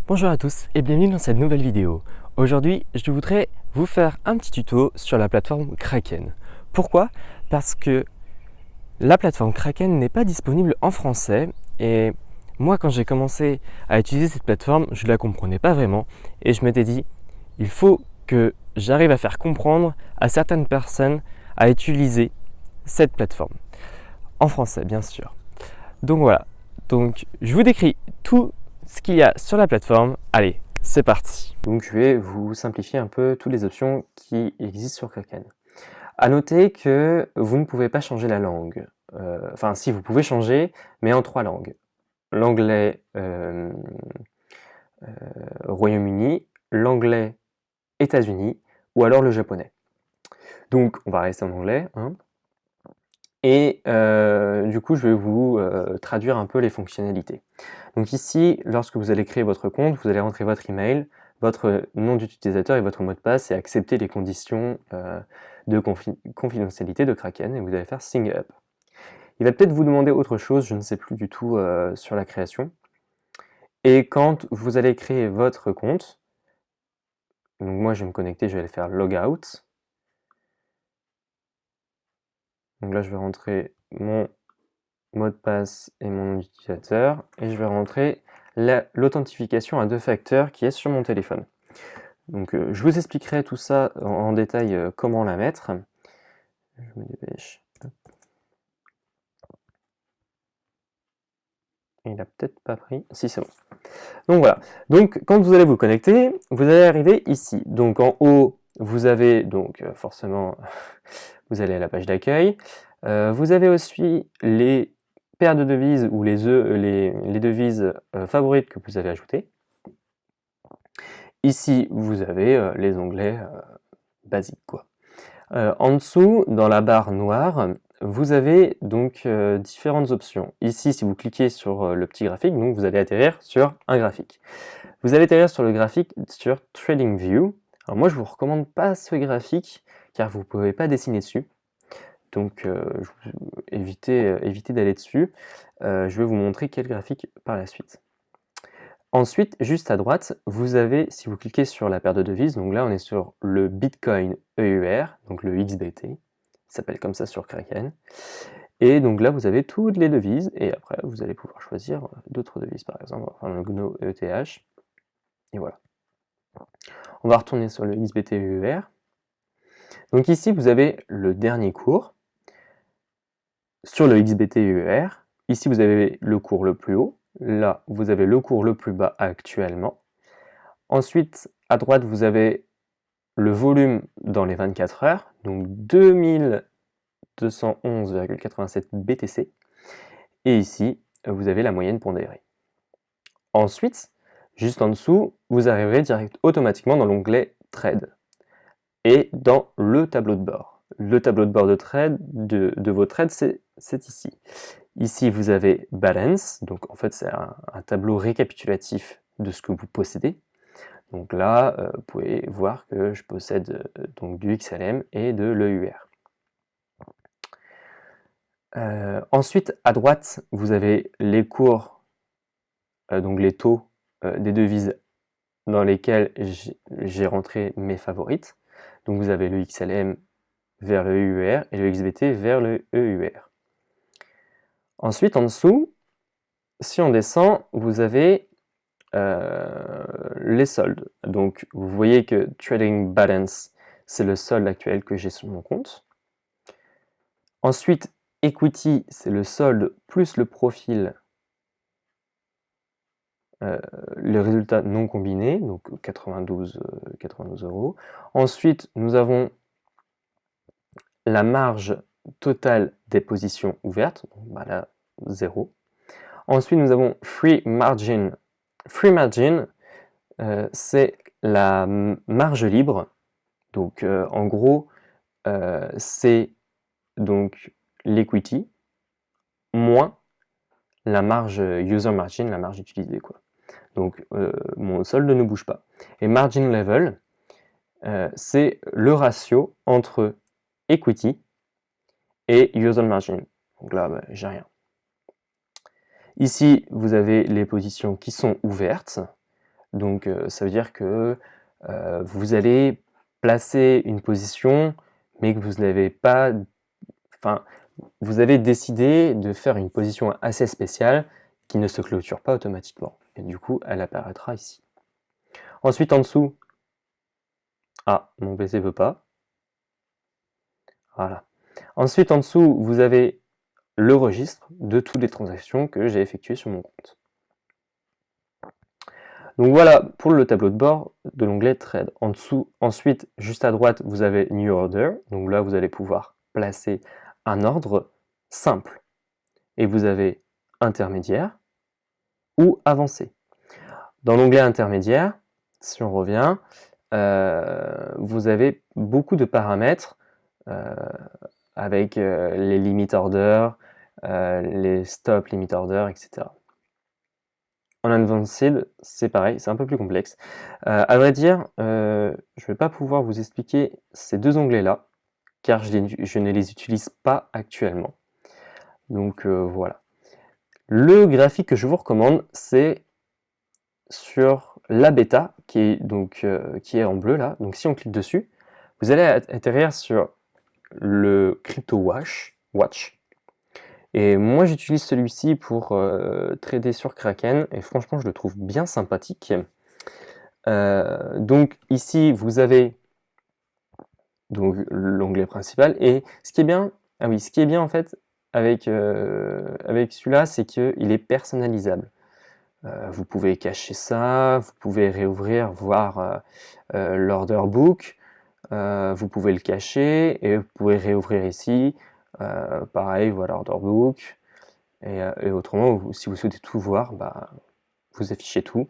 Bonjour à tous et bienvenue dans cette nouvelle vidéo. Aujourd'hui, je voudrais vous faire un petit tuto sur la plateforme Kraken. Pourquoi? Parce que la plateforme Kraken n'est pas disponible en français et moi quand j'ai commencé à utiliser cette plateforme, je ne la comprenais pas vraiment et je m'étais dit, il faut que j'arrive à faire comprendre à certaines personnes à utiliser cette plateforme. En français, bien sûr. Donc voilà, je vous décris tout ce qu'il y a sur la plateforme. Allez, c'est parti. Donc je vais vous simplifier un peu toutes les options qui existent sur Kraken. À noter que vous ne pouvez pas changer la langue. Enfin si, vous pouvez changer, mais en 3 langues. L'anglais Royaume-Uni, l'anglais États-Unis ou alors le japonais. Donc on va rester en anglais. Et du coup, je vais vous traduire un peu les fonctionnalités. Donc ici, lorsque vous allez créer votre compte, vous allez rentrer votre email, votre nom d'utilisateur et votre mot de passe et accepter les conditions de confidentialité de Kraken et vous allez faire Sign Up. Il va peut-être vous demander autre chose, je ne sais plus du tout sur la création. Et quand vous allez créer votre compte, donc moi je vais me connecter, je vais aller faire Logout. Donc là je vais rentrer mon mot de passe et mon nom d'utilisateur et je vais rentrer l'authentification à 2 facteurs qui est sur mon téléphone. Donc je vous expliquerai tout ça en détail comment la mettre. Je me dépêche. Il n'a peut-être pas pris. Si, c'est bon. Donc voilà. Donc quand vous allez vous connecter, vous allez arriver ici. Donc en haut, vous avez donc forcément, vous allez à la page d'accueil. Vous avez aussi les paires de devises ou les devises favorites que vous avez ajoutées. Ici, vous avez les onglets basiques, quoi. En dessous, dans la barre noire, vous avez donc différentes options. Ici, si vous cliquez sur le petit graphique, donc vous allez atterrir sur un graphique. Vous allez atterrir sur le graphique sur TradingView. Alors moi, je vous recommande pas ce graphique car vous ne pouvez pas dessiner dessus. Donc, évitez d'aller dessus. Je vais vous montrer quel graphique par la suite. Ensuite, juste à droite, vous avez, si vous cliquez sur la paire de devises, donc là on est sur le Bitcoin EUR, donc le XBT, il s'appelle comme ça sur Kraken. Et donc là vous avez toutes les devises, et après vous allez pouvoir choisir d'autres devises, par exemple, enfin le GNO ETH, et voilà. On va retourner sur le XBT EUR. Donc ici vous avez le dernier cours, sur le XBT EUR, ici vous avez le cours le plus haut, là vous avez le cours le plus bas actuellement. Ensuite, à droite, vous avez le volume dans les 24 heures, donc 2211,87 BTC. Et ici, vous avez la moyenne pondérée. Ensuite, juste en dessous, vous arriverez automatiquement dans l'onglet Trade et dans le tableau de bord. Le tableau de bord de vos trades, c'est ici. Ici, vous avez Balance, donc en fait, c'est un tableau récapitulatif de ce que vous possédez. Donc là, vous pouvez voir que je possède donc du XLM et de l'EUR. Ensuite, à droite, vous avez les cours, donc les taux des devises dans lesquelles j'ai rentré mes favorites. Donc vous avez le XLM vers le EUR et le XBT vers le EUR. Ensuite, en dessous, si on descend, vous avez les soldes. Donc vous voyez que Trading Balance, c'est le solde actuel que j'ai sur mon compte. Ensuite, Equity, c'est le solde plus le profil, le résultat non combiné, donc 92 €. Ensuite, nous avons la marge totale des positions ouvertes, donc là, 0. Ensuite, nous avons Free Margin. Free Margin, c'est la marge libre. Donc, en gros, c'est donc l'equity moins la marge user margin, la marge utilisée, quoi. Donc, mon solde ne bouge pas. Et margin level, c'est le ratio entre equity et user margin. Donc là, j'ai rien. Ici, vous avez les positions qui sont ouvertes. Donc ça veut dire que vous allez placer une position, mais que vous n'avez pas, enfin, vous avez décidé de faire une position assez spéciale qui ne se clôture pas automatiquement. Et du coup, elle apparaîtra ici. Ensuite, en dessous, ah, mon PC veut pas. Voilà. Ensuite, en dessous, vous avez le registre de toutes les transactions que j'ai effectuées sur mon compte. Donc voilà pour le tableau de bord de l'onglet Trade. En dessous, ensuite, juste à droite, vous avez New Order. Donc là, vous allez pouvoir placer un ordre simple. Et vous avez intermédiaire ou avancé. Dans l'onglet intermédiaire, si on revient, vous avez beaucoup de paramètres avec les limit order, les stop limit order, etc. En Advanced, c'est pareil, c'est un peu plus complexe. À vrai dire, je ne vais pas pouvoir vous expliquer ces deux onglets-là, car je ne les utilise pas actuellement. Donc voilà. Le graphique que je vous recommande, c'est sur la bêta, qui est en bleu là. Donc si on clique dessus, vous allez atterrir sur le CryptoWatch. Et moi j'utilise celui-ci pour trader sur Kraken, et franchement je le trouve bien sympathique. Donc ici vous avez donc l'onglet principal, et ce qui est bien, ce qui est bien en fait avec celui-là, c'est qu'il est personnalisable. Vous pouvez cacher ça, vous pouvez réouvrir, voir l'order book, vous pouvez le cacher et vous pouvez réouvrir ici, pareil, voilà l'order book, et autrement, si vous souhaitez tout voir, bah, vous affichez tout.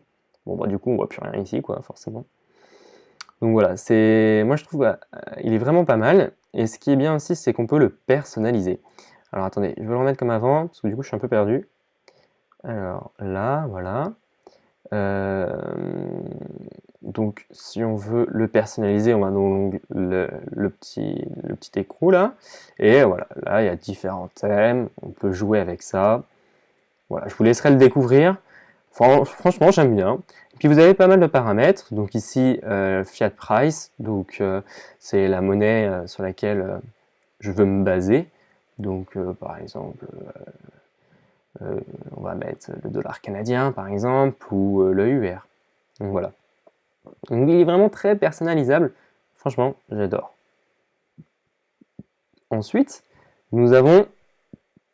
Bon, bah, du coup, on voit plus rien ici, quoi, forcément. Donc voilà, moi je trouve il est vraiment pas mal. Et ce qui est bien aussi, c'est qu'on peut le personnaliser. Alors attendez, je vais le remettre comme avant, parce que du coup je suis un peu perdu. Alors là, voilà. Donc si on veut le personnaliser, on va dans le petit écrou là. Et voilà, là il y a différents thèmes, on peut jouer avec ça. Voilà, je vous laisserai le découvrir. Franchement, j'aime bien. Et puis vous avez pas mal de paramètres. Donc ici, Fiat Price, donc c'est la monnaie sur laquelle je veux me baser. Donc par exemple, on va mettre le dollar canadien par exemple, ou le UR. Donc voilà. Donc il est vraiment très personnalisable. Franchement, j'adore. Ensuite, nous avons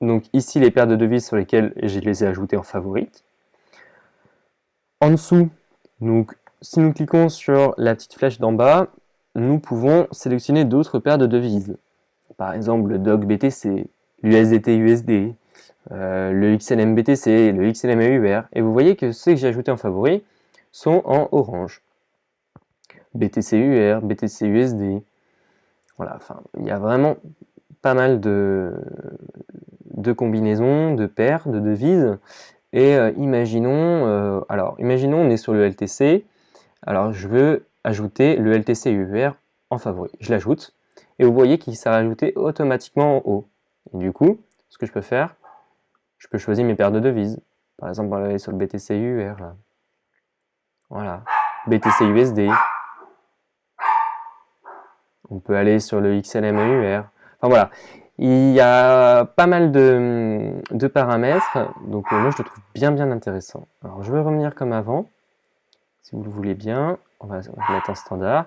donc ici les paires de devises sur lesquelles je les ai ajoutées en favorites. En dessous, donc, si nous cliquons sur la petite flèche d'en bas, nous pouvons sélectionner d'autres paires de devises. Par exemple, le DOG BTC, l'USDT USD, le XLM BTC, le XLM AUR. Et vous voyez que ceux que j'ai ajoutés en favori sont en orange. BTC UR, BTC USD. Voilà, enfin, il y a vraiment pas mal de combinaisons, de paires, de devises. Et imaginons on est sur le LTC. Alors je veux ajouter le LTC UR en favori. Je l'ajoute et vous voyez qu'il s'est rajouté automatiquement en haut. Et du coup, ce que je peux faire, je peux choisir mes paires de devises. Par exemple, on va aller sur le BTC UR là. Voilà. BTC USD. On peut aller sur le XLM UR. Enfin voilà. Il y a pas mal de paramètres, donc moi je le trouve bien intéressant. Alors je vais revenir comme avant, si vous le voulez bien. On va mettre en standard.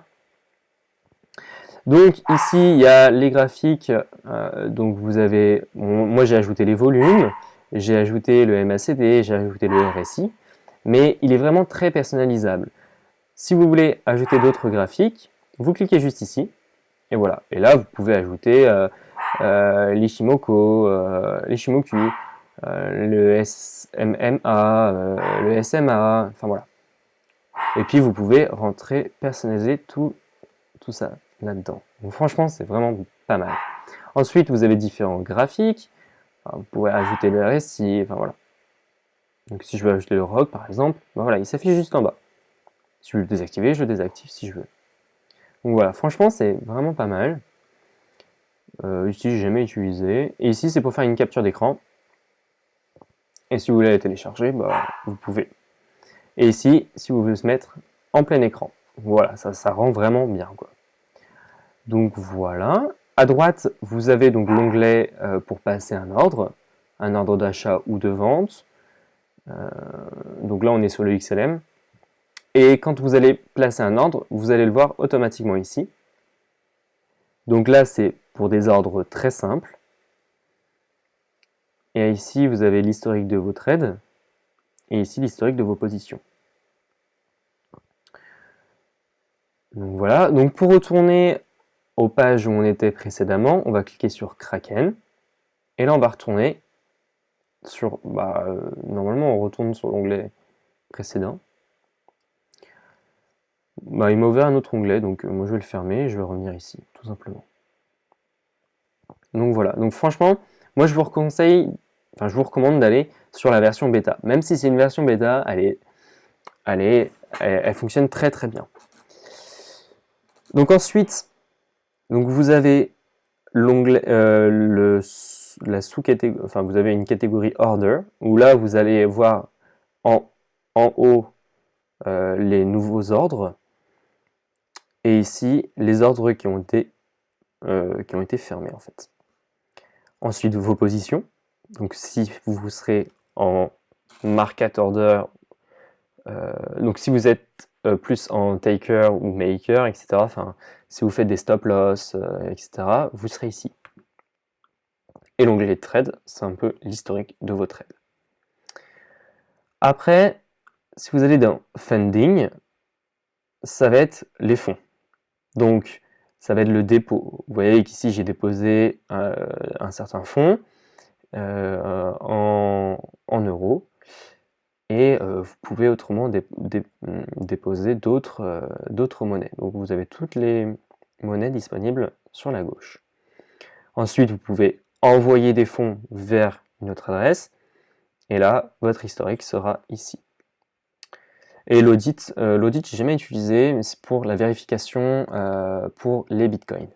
Donc ici il y a les graphiques, donc vous avez, moi j'ai ajouté les volumes, j'ai ajouté le MACD, j'ai ajouté le RSI, mais il est vraiment très personnalisable. Si vous voulez ajouter d'autres graphiques, vous cliquez juste ici, et voilà. Et là vous pouvez ajouter l'Ishimoku, le SMMA, le SMA, enfin voilà. Et puis vous pouvez rentrer, personnaliser tout ça là-dedans. Donc franchement, c'est vraiment pas mal. Ensuite, vous avez différents graphiques. Alors, vous pouvez ajouter le RSI, enfin voilà. Donc si je veux ajouter le ROG par exemple, ben voilà, il s'affiche juste en bas. Si je veux le désactiver, je le désactive si je veux. Donc voilà, franchement, c'est vraiment pas mal. Ici, j'ai jamais utilisé. Et ici, c'est pour faire une capture d'écran. Et si vous voulez la télécharger, bah, vous pouvez. Et ici, si vous voulez se mettre en plein écran. Voilà, ça rend vraiment bien, quoi. Donc voilà. À droite, vous avez donc l'onglet pour passer un ordre d'achat ou de vente. Donc là, on est sur le XLM. Et quand vous allez placer un ordre, vous allez le voir automatiquement ici. Donc là, c'est pour des ordres très simples. Et ici, vous avez l'historique de vos trades. Et ici, l'historique de vos positions. Donc voilà. Donc pour retourner aux pages où on était précédemment, on va cliquer sur Kraken. Et là, on va retourner sur... normalement, on retourne sur l'onglet précédent. Il m'a ouvert un autre onglet, donc moi je vais le fermer et je vais revenir ici, tout simplement. Donc voilà, donc franchement, moi je vous recommande d'aller sur la version bêta. Même si c'est une version bêta, elle fonctionne très très bien. Donc ensuite, vous avez l'onglet, sous-catégorie, vous avez une catégorie Order, où là vous allez voir en haut les nouveaux ordres, et ici les ordres qui ont été fermés en fait. Ensuite, vos positions. Donc, si vous serez en market order, donc si vous êtes plus en taker ou maker, etc., enfin, si vous faites des stop loss, etc., vous serez ici. Et l'onglet trade, c'est un peu l'historique de vos trades. Après, si vous allez dans funding, ça va être les fonds. Donc, ça va être le dépôt. Vous voyez qu'ici, j'ai déposé un certain fonds. En euros, et vous pouvez autrement déposer d'autres monnaies. Donc vous avez toutes les monnaies disponibles sur la gauche. Ensuite, vous pouvez envoyer des fonds vers une autre adresse, et là, votre historique sera ici. Et l'audit, j'ai jamais utilisé, mais c'est pour la vérification pour les bitcoins.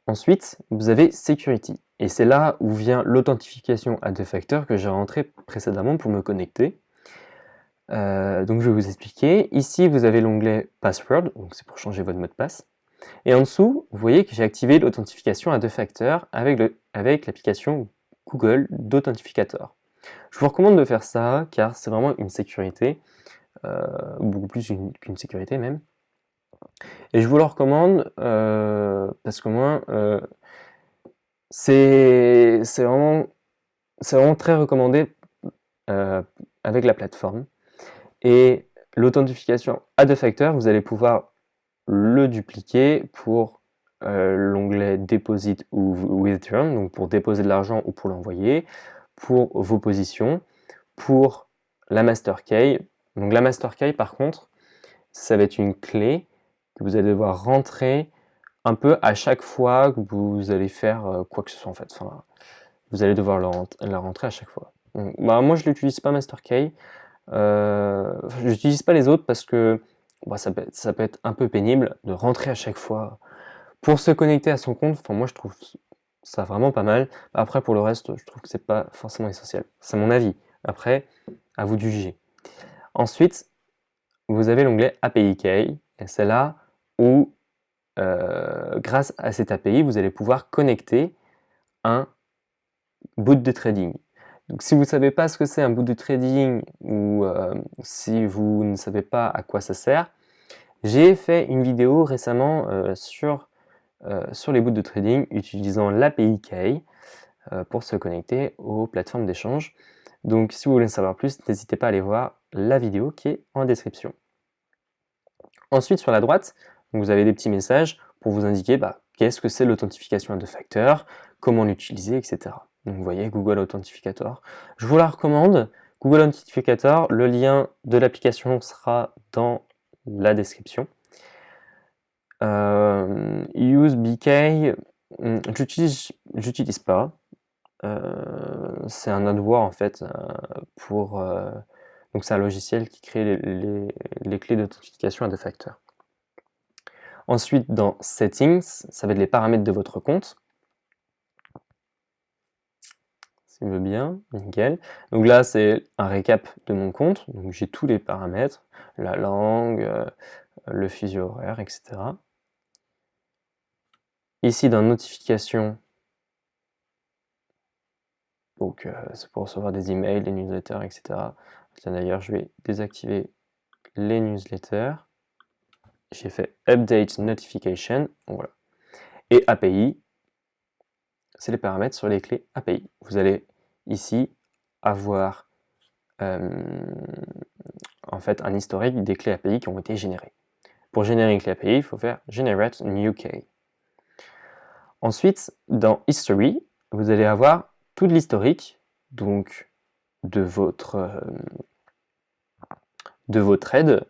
Ensuite, vous avez Security. Et c'est là où vient l'authentification à deux facteurs que j'ai rentré précédemment pour me connecter. Donc je vais vous expliquer. Ici, vous avez l'onglet Password, donc c'est pour changer votre mot de passe. Et en dessous, vous voyez que j'ai activé l'authentification à deux facteurs avec l'application Google d'Authentificator. Je vous recommande de faire ça car c'est vraiment une sécurité, beaucoup plus qu'une sécurité même. Et je vous le recommande parce que moi, c'est vraiment très recommandé avec la plateforme. Et l'authentification à deux facteurs, vous allez pouvoir le dupliquer pour l'onglet Deposit ou Withdraw, donc pour déposer de l'argent ou pour l'envoyer, pour vos positions, pour la Master Key. Donc la Master Key, par contre, ça va être une clé que vous allez devoir rentrer un peu à chaque fois que vous allez faire quoi que ce soit en fait. Enfin, vous allez devoir la rentrer à chaque fois. Donc, moi, je l'utilise pas Master Key. Je n'utilise pas les autres parce que ça peut être un peu pénible de rentrer à chaque fois pour se connecter à son compte. Enfin, moi, je trouve ça vraiment pas mal. Après, pour le reste, je trouve que c'est pas forcément essentiel. C'est mon avis. Après, à vous de juger. Ensuite, vous avez l'onglet API Key, et c'est là où, grâce à cette API, vous allez pouvoir connecter un bot de trading. Donc, si vous ne savez pas ce que c'est un bot de trading ou si vous ne savez pas à quoi ça sert, j'ai fait une vidéo récemment sur les bots de trading utilisant l'API Key pour se connecter aux plateformes d'échange. Donc, si vous voulez en savoir plus, n'hésitez pas à aller voir la vidéo qui est en description. Ensuite, sur la droite, vous avez des petits messages pour vous indiquer qu'est-ce que c'est l'authentification à deux facteurs, comment l'utiliser, etc. Donc vous voyez Google Authentificator. Je vous la recommande. Google Authentificator, le lien de l'application sera dans la description. Use BK, j'utilise pas. C'est un adware en fait donc c'est un logiciel qui crée les clés d'authentification à deux facteurs. Ensuite, dans Settings, ça va être les paramètres de votre compte. s'il veut bien, nickel. Donc là, c'est un récap de mon compte, donc j'ai tous les paramètres, la langue, le fuseau horaire, etc. Ici, dans notification, donc c'est pour recevoir des emails, des newsletters, etc. D'ailleurs, je vais désactiver les newsletters. J'ai fait Update Notification, voilà. Et API, c'est les paramètres sur les clés API. Vous allez ici avoir en fait un historique des clés API qui ont été générées. Pour générer une clé API, il faut faire Generate New Key. Ensuite, dans History, vous allez avoir tout l'historique donc de vos trades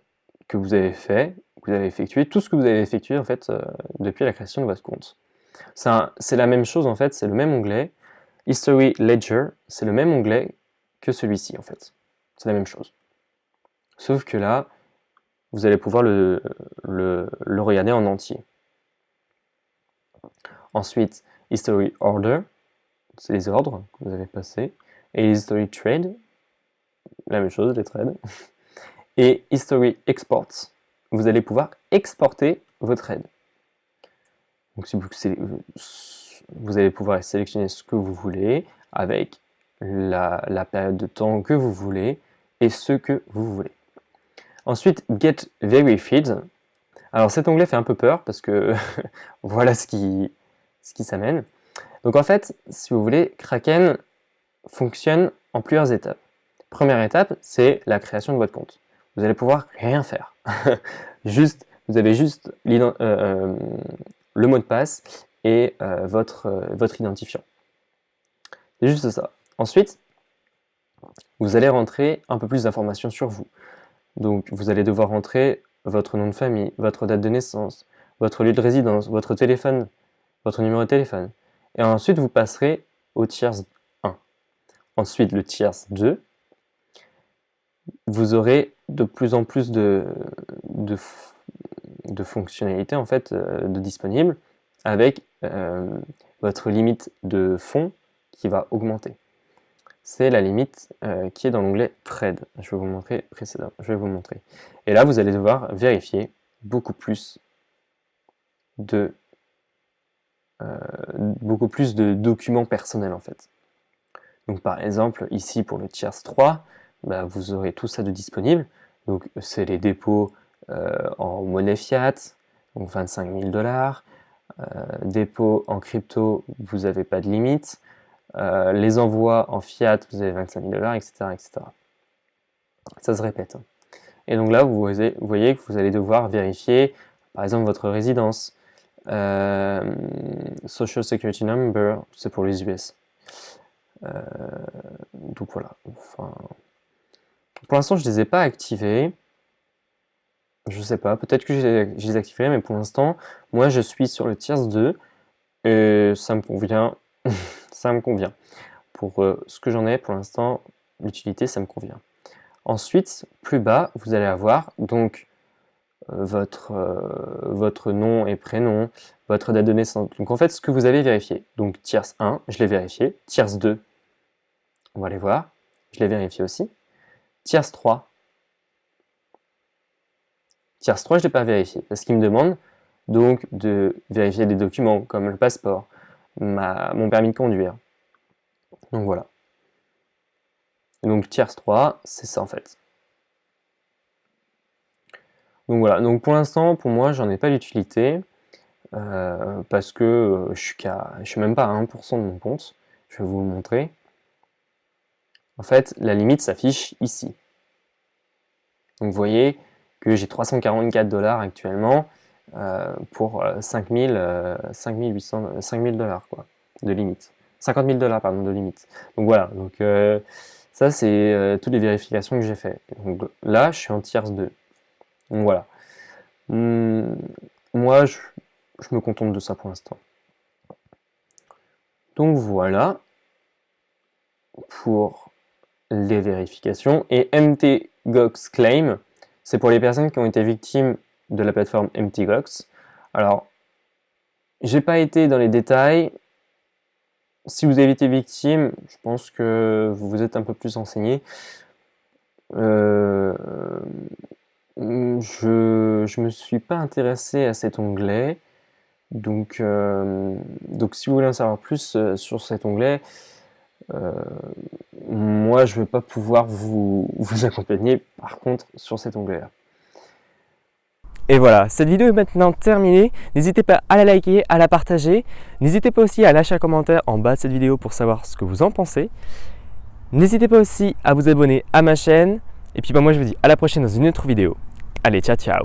que vous avez fait, que vous avez effectué, tout ce que vous avez effectué en fait depuis la création de votre compte. C'est la même chose en fait, c'est le même onglet. History Ledger, c'est le même onglet que celui-ci en fait. C'est la même chose. Sauf que là, vous allez pouvoir le regarder en entier. Ensuite, History Order, c'est les ordres que vous avez passés. Et History Trade, la même chose, les trades. Et History Exports, vous allez pouvoir exporter vos trades. Donc vous allez pouvoir sélectionner ce que vous voulez avec la période de temps que vous voulez et ce que vous voulez. Ensuite, Get Verified. Alors cet onglet fait un peu peur parce que voilà ce qui s'amène. Donc en fait, si vous voulez, Kraken fonctionne en plusieurs étapes. Première étape, c'est la création de votre compte. Vous allez pouvoir rien faire. Vous avez juste le mot de passe et votre identifiant. C'est juste ça. Ensuite, vous allez rentrer un peu plus d'informations sur vous. Donc vous allez devoir rentrer votre nom de famille, votre date de naissance, votre lieu de résidence, votre téléphone, votre numéro de téléphone. Et ensuite, vous passerez au tiers 1. Ensuite, le tiers 2, vous aurez de plus en plus de fonctionnalités en fait, de disponibles avec votre limite de fonds qui va augmenter. C'est la limite qui est dans l'onglet Trade. Je vais vous montrer précédemment. Je vais vous montrer. Et là, vous allez devoir vérifier beaucoup plus de documents personnels en fait. Donc par exemple, ici pour le tiers 3, bah, vous aurez tout ça de disponible. Donc c'est les dépôts en monnaie fiat, donc 25 000 $. Dépôts en crypto, vous n'avez pas de limite. Les envois en fiat, vous avez 25 000 $, etc., etc. Ça se répète. Et donc là, vous voyez que vous allez devoir vérifier, par exemple, votre résidence. Social Security Number, c'est pour les US. Donc voilà. Enfin, pour l'instant, je ne les ai pas activés. Je sais pas, peut-être que je les activerai, mais pour l'instant, moi je suis sur le tiers 2 et ça me convient. Ça me convient. Pour ce que j'en ai pour l'instant, l'utilité, ça me convient. Ensuite, plus bas, vous allez avoir donc votre nom et prénom, votre date de naissance. Donc en fait, ce que vous avez vérifié. Donc tiers 1, je l'ai vérifié. Tiers 2, on va aller voir. Je l'ai vérifié aussi. Tiers 3. Tiers 3, je ne l'ai pas vérifié parce qu'il me demande donc de vérifier des documents comme le passeport, mon permis de conduire. Donc voilà. Donc tiers 3, c'est ça en fait. Donc voilà, donc pour l'instant, pour moi, j'en ai pas d'utilité parce que je suis même pas à 1% de mon compte. Je vais vous le montrer. En fait, la limite s'affiche ici. Donc vous voyez que j'ai 344 $ actuellement pour 5 000 $ quoi, de limite. 50 000 $ pardon, de limite. Donc voilà, donc ça c'est toutes les vérifications que j'ai fait. Donc là, je suis en tiers 2. Donc voilà. Moi, je me contente de ça pour l'instant. Donc voilà pour les vérifications. Et MTGOX Claim, c'est pour les personnes qui ont été victimes de la plateforme MTGOX. Alors, j'ai pas été dans les détails. si vous avez été victime, je pense que vous vous êtes un peu plus renseigné. Je me suis pas intéressé à cet onglet, donc si vous voulez en savoir plus sur cet onglet, moi je vais pas pouvoir vous accompagner par contre sur cet onglet-là. Et voilà, cette vidéo est maintenant terminée. N'hésitez pas à la liker, à la partager. N'hésitez pas aussi à lâcher un commentaire en bas de cette vidéo pour savoir ce que vous en pensez. N'hésitez pas aussi à vous abonner à ma chaîne. Et puis moi je vous dis à la prochaine dans une autre vidéo. Allez, ciao ciao!